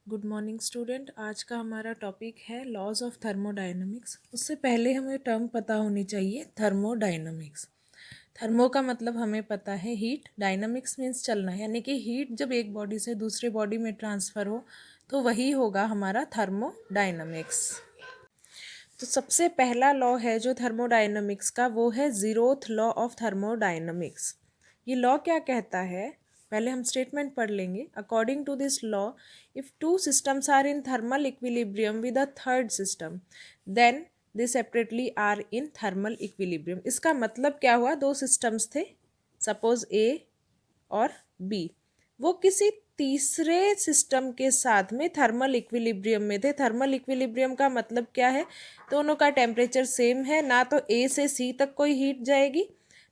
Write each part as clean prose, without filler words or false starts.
Good morning student. आज का हमारा टॉपिक है लॉज ऑफ थर्मोडायनामिक्स। उससे पहले हमें टर्म पता होनी चाहिए थर्मोडायनामिक्स। थर्मो का मतलब हमें पता है हीट, डायनामिक्स मीन्स चलना, यानी कि हीट जब एक बॉडी से दूसरे बॉडी में ट्रांसफ़र हो तो वही होगा हमारा थर्मोडायनामिक्स। तो सबसे पहला लॉ है जो थर्मोडायनामिक्स का, वो है ज़ीरोथ लॉ ऑफ थर्मोडायनामिक्स। ये लॉ क्या कहता है, पहले हम स्टेटमेंट पढ़ लेंगे। According to this law, if two systems are in thermal equilibrium with a third system, then they separately are in thermal equilibrium. इसका मतलब क्या हुआ, दो सिस्टम्स थे, सपोज ए और बी, वो किसी तीसरे सिस्टम के साथ में थर्मल इक्विलिब्रियम में थे। थर्मल इक्विलिब्रियम का मतलब क्या है, दोनों का टेम्परेचर सेम है, ना तो ए से सी तक कोई हीट जाएगी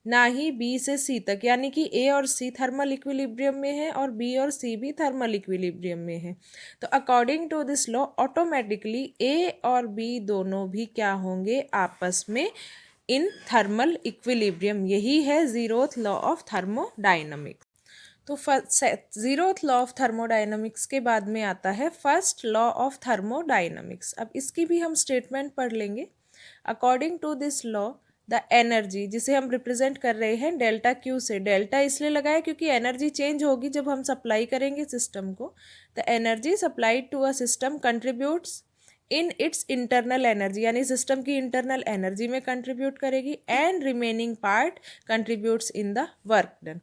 ना ही बी से सी तक, यानी कि ए और सी थर्मल इक्विलिब्रियम में है और बी और सी भी थर्मल इक्विलिब्रियम में है। तो according to this law automatically A और बी दोनों भी क्या होंगे, आपस में इन थर्मल इक्विलिब्रियम। यही है ज़ीरोथ लॉ ऑफ थर्मोडायनामिक्स। तो ज़ीरोथ लॉ ऑफ थर्मोडायनामिक्स के बाद में आता है फर्स्ट लॉ ऑफ थर्मोडायनामिक्स। अब इसकी भी हम स्टेटमेंट पढ़ लेंगे। According to this law, the energy, जिसे हम रिप्रेजेंट कर रहे हैं डेल्टा क्यू से, डेल्टा इसलिए लगाया क्योंकि एनर्जी चेंज होगी जब हम सप्लाई करेंगे सिस्टम को। The energy supplied to a system contributes in its internal energy, यानी सिस्टम की इंटरनल एनर्जी में कंट्रीब्यूट करेगी, and remaining part contributes in the work done.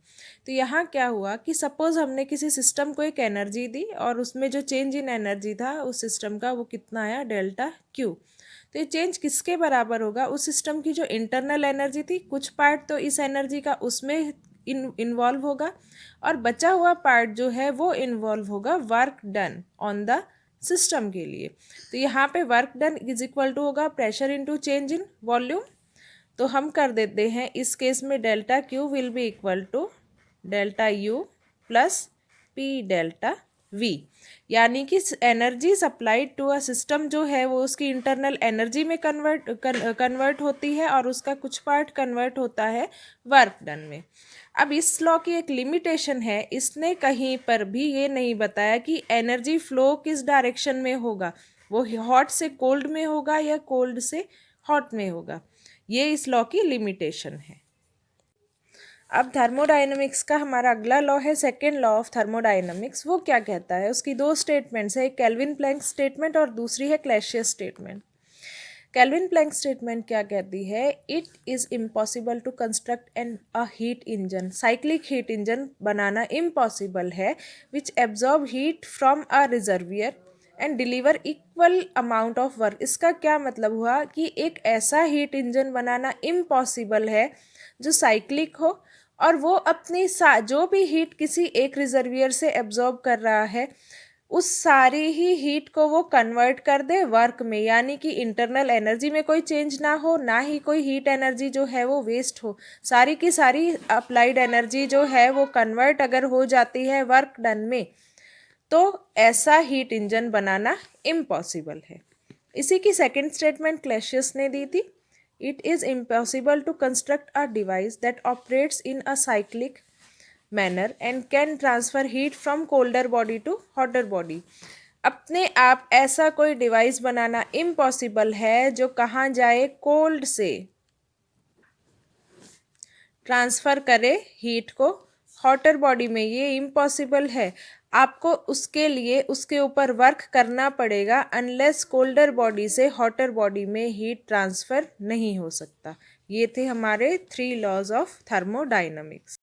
तो यहाँ क्या हुआ कि सपोज हमने किसी सिस्टम को एक एनर्जी दी और उसमें जो चेंज इन एनर्जी था उस सिस्टम का, वो कितना आया, डेल्टा क्यू। तो ये चेंज किसके बराबर होगा, उस सिस्टम की जो इंटरनल एनर्जी थी, कुछ पार्ट तो इस एनर्जी का उसमें इन्वॉल्व होगा और बचा हुआ पार्ट जो है वो इन्वॉल्व होगा work done on the system के लिए। तो यहाँ पे work done is equal to होगा pressure into change in volume. तो हम कर देते हैं इस केस में delta Q will be equal to delta U plus P delta V, यानी कि energy supplied to a system जो है वो उसकी इंटरनल एनर्जी में कन्वर्ट होती है और उसका कुछ पार्ट कन्वर्ट होता है वर्क डन में। अब इस लॉ की एक लिमिटेशन है, इसने कहीं पर भी ये नहीं बताया कि एनर्जी फ्लो किस डायरेक्शन में होगा, वो हॉट से कोल्ड में होगा या कोल्ड से हॉट में होगा। ये इस लॉ की लिमिटेशन है। अब थर्मोडायनामिक्स का हमारा अगला लॉ है सेकेंड लॉ ऑफ थर्मोडायनामिक्स। वो क्या कहता है, उसकी दो स्टेटमेंट्स है, एक केल्विन प्लैंक स्टेटमेंट और दूसरी है Clausius statement. Kelvin Planck statement क्या कहती है, it is impossible to construct a heat engine, cyclic heat engine बनाना इम्पॉसिबल है, which absorb heat from a reservoir and deliver equal amount of work. इसका क्या मतलब हुआ कि एक ऐसा हीट इंजन बनाना इम्पॉसिबल है जो साइक्लिक हो और वो अपनी जो भी हीट किसी एक रिजर्वियर से एब्जॉर्ब कर रहा है उस सारी ही हीट को वो कन्वर्ट कर दे वर्क में, यानी कि इंटरनल एनर्जी में कोई चेंज ना हो, ना ही कोई हीट एनर्जी जो है वो वेस्ट हो, सारी की सारी अप्लाइड एनर्जी जो है वो कन्वर्ट अगर हो जाती है वर्क डन में, तो ऐसा हीट इंजन बनाना इम्पॉसिबल है। इसी की सेकेंड स्टेटमेंट क्लैसियस ने दी थी, it is impossible to construct a device that operates in a cyclic manner and can transfer heat from colder body to hotter body। अपने आप ऐसा कोई डिवाइस बनाना इम्पॉसिबल है जो कहाँ जाए, कोल्ड से ट्रांसफ़र करे हीट को हॉटर बॉडी में, ये इम्पॉसिबल है। आपको उसके लिए उसके ऊपर वर्क करना पड़ेगा, अनलेस कोल्डर बॉडी से हॉटर बॉडी में हीट ट्रांसफ़र नहीं हो सकता। ये थे हमारे 3 लॉज ऑफ थर्मोडायनामिक्स।